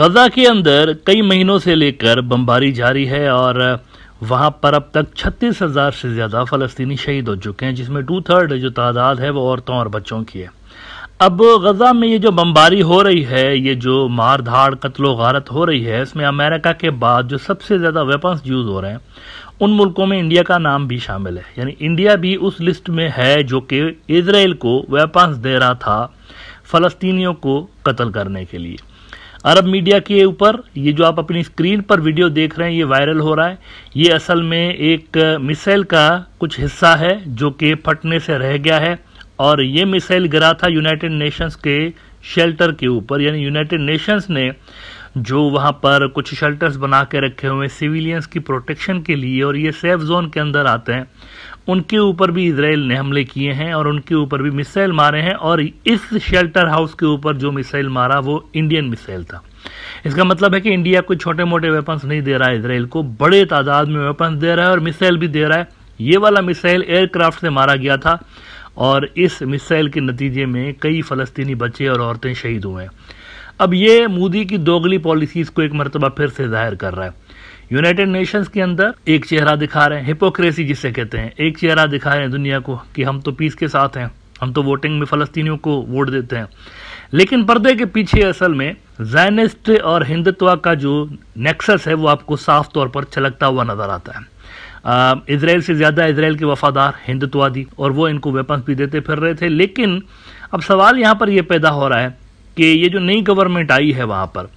गजा के अंदर कई महीनों से लेकर बमबारी जारी है और वहां पर अब तक 36,000 से ज्यादा फलस्तीनी शहीद हो चुके हैं, जिसमें 2/3 जो तादाद है वो औरतों और बच्चों की है। अब गजा में ये जो बमबारी हो रही है, ये जो मार धाड़ कत्लो गारत हो रही है, इसमें अमेरिका के बाद जो सबसे ज्यादा वेपन्स यूज हो रहे हैं उन मुल्कों में इंडिया का नाम भी शामिल है। यानी इंडिया भी उस लिस्ट में है जो कि इजराइल को वेपन्स दे रहा था फलस्तीनियों को कत्ल करने के लिए। अरब मीडिया के ऊपर ये जो आप अपनी स्क्रीन पर वीडियो देख रहे हैं ये वायरल हो रहा है। ये असल में एक मिसाइल का कुछ हिस्सा है जो कि फटने से रह गया है और ये मिसाइल गिरा था यूनाइटेड नेशंस के शेल्टर के ऊपर। यानी यूनाइटेड नेशंस ने जो वहां पर कुछ शेल्टर्स बना के रखे हुए हैं सिविलियंस की प्रोटेक्शन के लिए और ये सेफ जोन के अंदर आते हैं, उनके ऊपर भी इजराइल ने हमले किए हैं और उनके ऊपर भी मिसाइल मारे हैं। और इस शेल्टर हाउस के ऊपर जो मिसाइल मारा वो इंडियन मिसाइल था। इसका मतलब है कि इंडिया कोई छोटे मोटे वेपन्स नहीं दे रहा है इजराइल को, बड़े तादाद में वेपन्स दे रहा है और मिसाइल भी दे रहा है। ये वाला मिसाइल एयरक्राफ्ट से मारा गया था और इस मिसाइल के नतीजे में कई फलस्तीनी बच्चे और औरतें शहीद हुए हैं। अब ये मोदी की दोगली पॉलिसीज को एक मरतबा फिर से जाहिर कर रहा है। यूनाइटेड नेशंस के अंदर एक चेहरा दिखा रहे हैं, हिपोक्रेसी जिसे कहते हैं, एक चेहरा दिखा रहे हैं दुनिया को कि हम तो पीस के साथ हैं, हम तो वोटिंग में फलस्तीनियों को वोट देते हैं। लेकिन पर्दे के पीछे असल में ज़ायनिस्ट और हिंदुत्व का जो नेक्सस है वो आपको साफ तौर पर छलकता हुआ नजर आता है। इजराइल से ज्यादा इजराइल के वफादार हिंदुत्ववादी और वो इनको वेपन्स भी देते फिर रहे थे। लेकिन अब सवाल यहाँ पर यह पैदा हो रहा है कि ये जो नई गवर्नमेंट आई है वहां पर,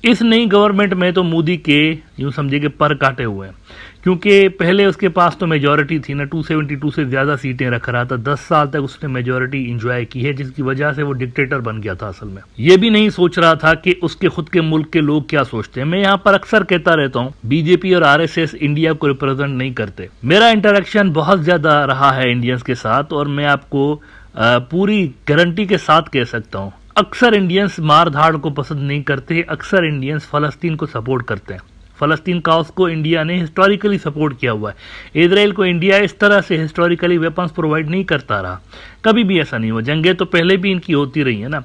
इस नई गवर्नमेंट में तो मोदी के यूं समझिए कि पर काटे हुए हैं, क्योंकि पहले उसके पास तो मेजॉरिटी थी ना, 272 से ज्यादा सीटें रख रहा था। 10 साल तक उसने मेजॉरिटी इंजॉय की है, जिसकी वजह से वो डिक्टेटर बन गया था। असल में ये भी नहीं सोच रहा था कि उसके खुद के मुल्क के लोग क्या सोचते हैं। मैं यहाँ पर अक्सर कहता रहता हूँ बीजेपी और आरएसएस इंडिया को रिप्रेजेंट नहीं करते। मेरा इंटरेक्शन बहुत ज्यादा रहा है इंडियंस के साथ और मैं आपको पूरी गारंटी के साथ कह सकता हूँ अक्सर इंडियंस मार धाड़ को पसंद नहीं करते, अक्सर इंडियंस फलस्तीन को सपोर्ट करते हैं। फलस्तीन काउस को इंडिया ने हिस्टोरिकली सपोर्ट किया हुआ है। इजराइल को इंडिया इस तरह से हिस्टोरिकली वेपन्स प्रोवाइड नहीं करता रहा, कभी भी ऐसा नहीं हुआ। जंगें तो पहले भी इनकी होती रही है ना,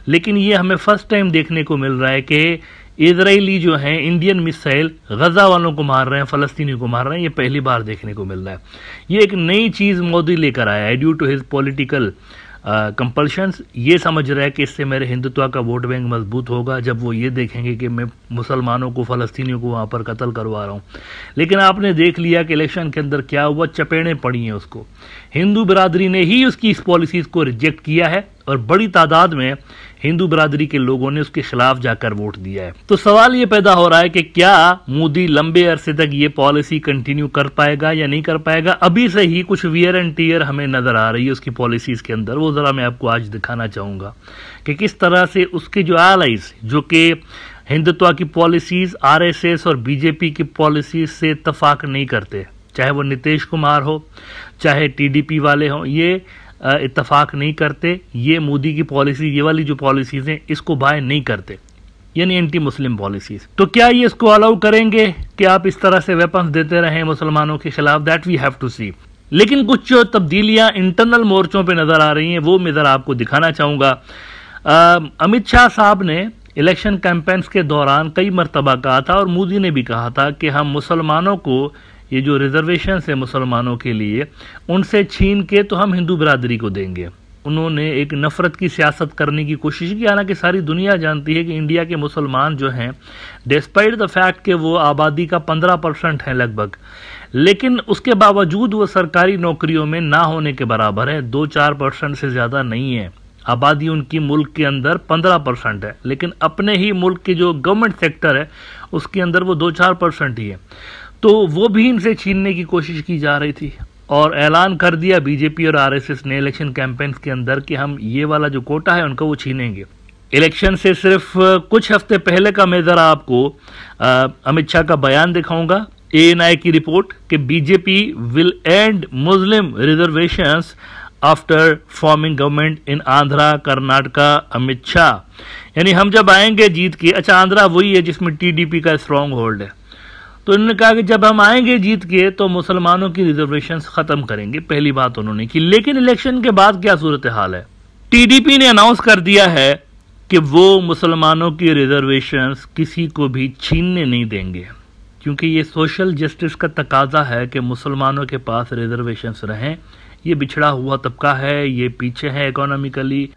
लेकिन ये हमें फर्स्ट टाइम देखने को मिल रहा है कि इजरायली जो है इंडियन मिसाइल गजा वालों को मार रहे हैं, फलस्तीनियों को मार रहे हैं। ये पहली बार देखने को मिल रहा है। ये एक नई चीज मोदी लेकर आया है due to his political compulsions. ये समझ रहा है कि इससे मेरे हिंदुत्व का वोट बैंक मजबूत होगा जब वो ये देखेंगे कि मैं मुसलमानों को फलस्तीनियों को वहां पर कत्ल करवा रहा हूं। लेकिन आपने देख लिया कि इलेक्शन के अंदर क्या हुआ, चपेड़े पड़ी हैं उसको। हिंदू बिरादरी ने ही उसकी इस पॉलिसीज को रिजेक्ट किया है और बड़ी तादाद में हिंदू बिरादरी के लोगों ने उसके खिलाफ जाकर वोट दिया है। तो सवाल ये पैदा हो रहा है कि क्या मोदी लंबे अरसे तक ये पॉलिसी कंटिन्यू कर पाएगा या नहीं कर पाएगा। अभी से ही कुछ वियर एंड टीयर हमें नजर आ रही है उसकी पॉलिसीज के अंदर, वो जरा मैं आपको आज दिखाना चाहूंगा कि किस तरह से उसके जो एलाइज जो कि हिंदुत्व की पॉलिसीज आरएसएस और बीजेपी की पॉलिसीज से इत्तेफाक नहीं करते, चाहे वो नीतीश कुमार हो चाहे टीडीपी वाले हों, ये इत्तेफाक नहीं करते। ये मोदी की पॉलिसी, ये वाली जो पॉलिसीज हैं इसको बाय नहीं करते, यानी एंटी मुस्लिम पॉलिसीज। तो क्या ये इसको अलाउ करेंगे कि आप इस तरह से वेपन्स देते रहें मुसलमानों के खिलाफ? दैट वी हैव टू सी। लेकिन कुछ जो तब्दीलियां इंटरनल मोर्चों पे नजर आ रही हैं वो मैं जरा आपको दिखाना चाहूंगा। अमित शाह साहब ने इलेक्शन कैंपेन्स के दौरान कई मरतबा कहा था और मोदी ने भी कहा था कि हम मुसलमानों को ये जो रिजर्वेशन है मुसलमानों के लिए उनसे छीन के तो हम हिंदू बिरादरी को देंगे। उन्होंने एक नफरत की सियासत करने की कोशिश की। हालांकि सारी दुनिया जानती है कि इंडिया के मुसलमान जो हैं डिस्पाइट द फैक्ट कि वो आबादी का 15% है लगभग, लेकिन उसके बावजूद वो सरकारी नौकरियों में ना होने के बराबर है, 2-4% से ज्यादा नहीं है। आबादी उनकी मुल्क के अंदर 15% है, लेकिन अपने ही मुल्क के जो गवर्नमेंट सेक्टर है उसके अंदर वो 2-4% ही है। तो वो भी इनसे छीनने की कोशिश की जा रही थी और ऐलान कर दिया बीजेपी और आरएसएस ने इलेक्शन कैंपेन्स के अंदर कि हम ये वाला जो कोटा है उनको वो छीनेंगे। इलेक्शन से सिर्फ कुछ हफ्ते पहले का मैं जरा आपको अमित शाह का बयान दिखाऊंगा, एएनआई की रिपोर्ट कि BJP will and Muslim reservations after forming government in Andhra Karnataka. Amit Shah यानी हम जब आएंगे जीत के, अच्छा आंध्रा वही है जिसमें टीडीपी का स्ट्रॉन्ग होल्ड है, तो उन्होंने कहा कि जब हम आएंगे जीत के तो मुसलमानों की रिजर्वेशंस खत्म करेंगे, पहली बात उन्होंने की। लेकिन इलेक्शन के बाद क्या सूरत हाल है? टीडीपी ने अनाउंस कर दिया है कि वो मुसलमानों की रिजर्वेशंस किसी को भी छीनने नहीं देंगे, क्योंकि ये सोशल जस्टिस का तकाजा है कि मुसलमानों के पास रिजर्वेशंस रहें। ये बिछड़ा हुआ तबका है, ये पीछे है इकोनॉमिकली,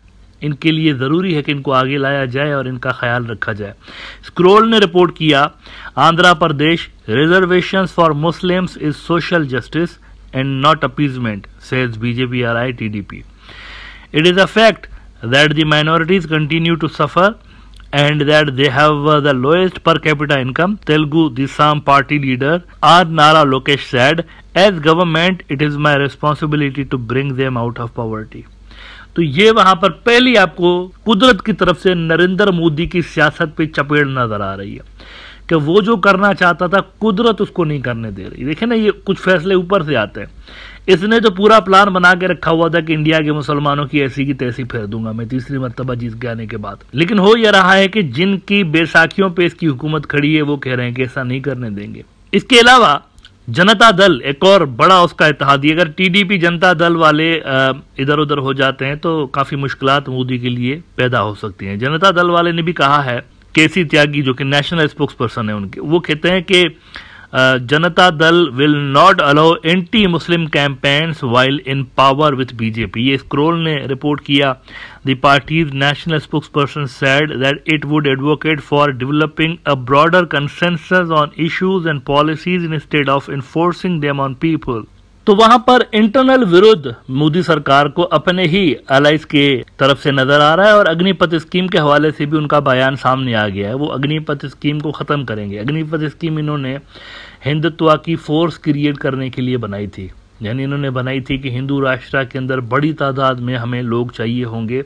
इनके लिए ज़रूरी है कि इनको आगे लाया जाए और इनका ख्याल रखा जाए। स्क्रोल ने रिपोर्ट किया, Andhra Pradesh reservations for Muslims is social justice and not appeasement, says BJP RI TDP. It is a fact that the minorities continue to suffer and that they have the lowest per capita income. Telugu Desam party leader R. Nara Lokesh said, as government it is my responsibility to bring them out of poverty. तो ये वहां पर पहली आपको कुदरत की तरफ से नरेंद्र मोदी की सियासत पे चपेट नजर आ रही है कि वो जो करना चाहता था कुदरत उसको नहीं करने दे रही। देखें ना, ये कुछ फैसले ऊपर से आते हैं। इसने तो पूरा प्लान बना के रखा हुआ था कि इंडिया के मुसलमानों की ऐसी की तैसी फेर दूंगा मैं तीसरी मर्तबा जीत के आने के बाद, लेकिन हो यह रहा है कि जिनकी बैसाखियों पे इसकी हुकूमत खड़ी है वो कह रहे हैं कि ऐसा नहीं करने देंगे। इसके अलावा जनता दल एक और बड़ा उसका इत्तेहादी, अगर TDP जनता दल वाले इधर उधर हो जाते हैं तो काफी मुश्किलात मोदी के लिए पैदा हो सकती हैं। जनता दल वाले ने भी कहा है, KC त्यागी जो कि नेशनल स्पोक्स पर्सन है उनके, वो कहते हैं कि Janata Dal will not allow anti Muslim campaigns while in power with BJP. ये स्क्रोल ने रिपोर्ट किया, the parties national spokes person said that it would advocate for developing a broader consensus on issues and policies instead of enforcing them on people. तो वहां पर internal विरोध मोदी सरकार को अपने ही एलाइज के तरफ से नजर आ रहा है और अग्निपथ स्कीम के हवाले से भी उनका बयान सामने आ गया है। वो अग्निपथ स्कीम को खत्म करेंगे। अग्निपथ स्कीम इन्होंने हिंदुत्व की फोर्स क्रिएट करने के लिए बनाई थी, यानी इन्होंने बनाई थी कि हिंदू राष्ट्र के अंदर बड़ी तादाद में हमें लोग चाहिए होंगे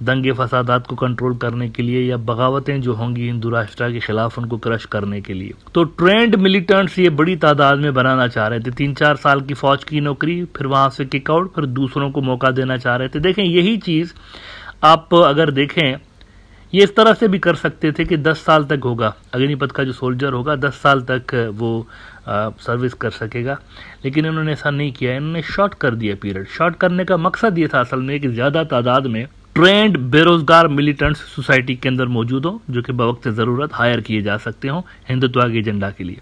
दंगे फसादात को कंट्रोल करने के लिए या बगावतें जो होंगी हिंदू राष्ट्र के खिलाफ उनको क्रश करने के लिए। तो ट्रेंड मिलिटेंट्स ये बड़ी तादाद में बनाना चाह रहे थे। 3-4 साल की फौज की नौकरी, फिर वहां से किकआउट, फिर दूसरों को मौका देना चाह रहे थे। देखें, यही चीज आप अगर देखें ये इस तरह से भी कर सकते थे कि 10 साल तक होगा, अग्निपथ का जो सोल्जर होगा 10 साल तक वो सर्विस कर सकेगा, लेकिन इन्होंने ऐसा नहीं किया। इन्होंने शॉर्ट कर दिया पीरियड। शॉर्ट करने का मकसद ये था असल में कि ज्यादा तादाद में ट्रेंड बेरोजगार मिलिटेंट्स सोसाइटी के अंदर मौजूद हो जो कि बवक्त जरूरत हायर किए जा सकते हो हिंदुत्व के एजेंडा के लिए।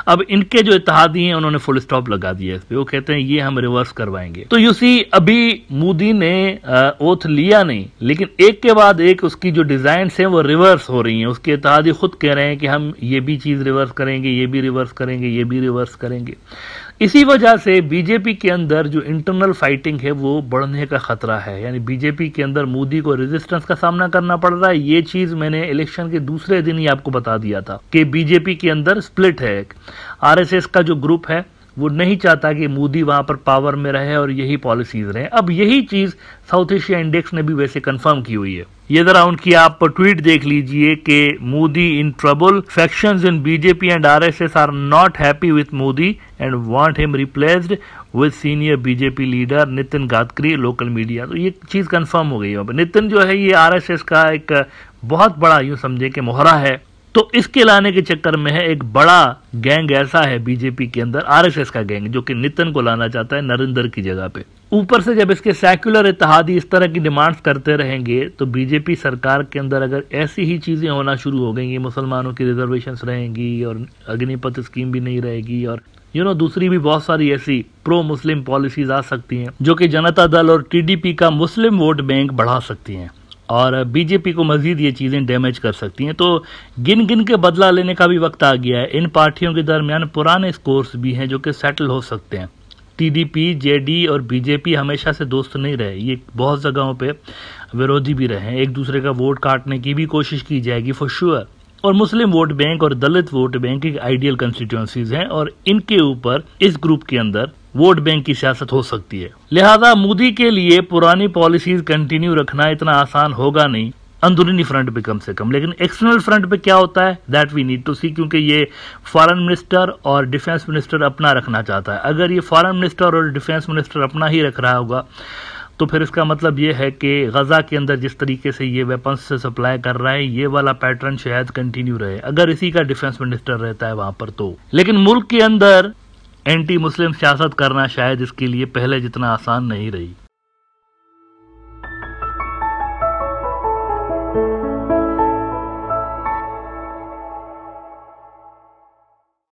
अब इनके जो इत्तेहादी हैं उन्होंने फुल स्टॉप लगा दिया इस पे। वो कहते हैं ये हम रिवर्स करवाएंगे। तो यू सी, अभी मोदी ने ओथ लिया नहीं, लेकिन एक के बाद एक उसकी जो डिजाइन है वो रिवर्स हो रही हैं। उसके इत्तेहादी खुद कह रहे हैं कि हम ये भी चीज रिवर्स करेंगे, ये भी रिवर्स करेंगे, ये भी रिवर्स करेंगे। इसी वजह से बीजेपी के अंदर जो इंटरनल फाइटिंग है वो बढ़ने का खतरा है, यानी बीजेपी के अंदर मोदी को रेजिस्टेंस का सामना करना पड़ रहा है। ये चीज मैंने इलेक्शन के दूसरे दिन ही आपको बता दिया था कि बीजेपी के अंदर स्प्लिट है। RSS का जो ग्रुप है वो नहीं चाहता कि मोदी वहां पर पावर में रहे और यही पॉलिसीज रहे। अब यही चीज साउथ एशिया इंडेक्स ने भी वैसे कंफर्म की हुई है। ये जरा उनकी आप ट्वीट देख लीजिए कि Modi in trouble, factions in BJP and RSS are not happy with Modi and want him replaced with senior BJP leader Nitin Gadkari, local media. तो ये चीज कंफर्म हो गई है। नितिन जो है ये RSS का एक बहुत बड़ा यूं समझे कि मोहरा है। तो इसके लाने के चक्कर में है एक बड़ा गैंग ऐसा है बीजेपी के अंदर, RSS का गैंग, जो कि नितिन को लाना चाहता है नरेंद्र की जगह पे। ऊपर से जब इसके सेक्युलर इत्तेहादी इस तरह की डिमांड्स करते रहेंगे तो बीजेपी सरकार के अंदर अगर ऐसी ही चीजें होना शुरू हो गई, मुसलमानों की रिजर्वेशंस रहेंगी और अग्निपथ स्कीम भी नहीं रहेगी और दूसरी भी बहुत सारी ऐसी प्रो मुस्लिम पॉलिसीज आ सकती हैं जो कि जनता दल और TDP का मुस्लिम वोट बैंक बढ़ा सकती हैं और बीजेपी को मजीद ये चीजें डैमेज कर सकती हैं। तो गिन गिन के बदला लेने का भी वक्त आ गया है। इन पार्टियों के दरमियान पुराने स्कोर्स भी हैं जो कि सेटल हो सकते हैं। TDP, JD और बीजेपी हमेशा से दोस्त नहीं रहे, ये बहुत जगहों पे विरोधी भी रहे। एक दूसरे का वोट काटने की भी कोशिश की जाएगी फॉर श्योर। और मुस्लिम वोट बैंक और दलित वोट बैंक एक आइडियल कंस्टिट्यूएंसीज हैं और इनके ऊपर इस ग्रुप के अंदर वोट बैंक की सियासत हो सकती है। लिहाजा मोदी के लिए पुरानी पॉलिसीज कंटिन्यू रखना इतना आसान होगा नहीं, अंदरूनी फ्रंट पे कम से कम। लेकिन एक्सटर्नल फ्रंट पे क्या होता है दैट वी नीड टू सी, क्योंकि ये फॉरेन मिनिस्टर और डिफेंस मिनिस्टर अपना रखना चाहता है। अगर ये फॉरेन मिनिस्टर और डिफेंस मिनिस्टर अपना ही रख रहा होगा तो फिर इसका मतलब ये है कि गजा के अंदर जिस तरीके से ये वेपन्स से सप्लाई कर रहा है ये वाला पैटर्न शायद कंटिन्यू रहे अगर इसी का डिफेंस मिनिस्टर रहता है वहां पर तो। लेकिन मुल्क के अंदर एंटी मुस्लिम सियासत करना शायद इसके लिए पहले जितना आसान नहीं रही।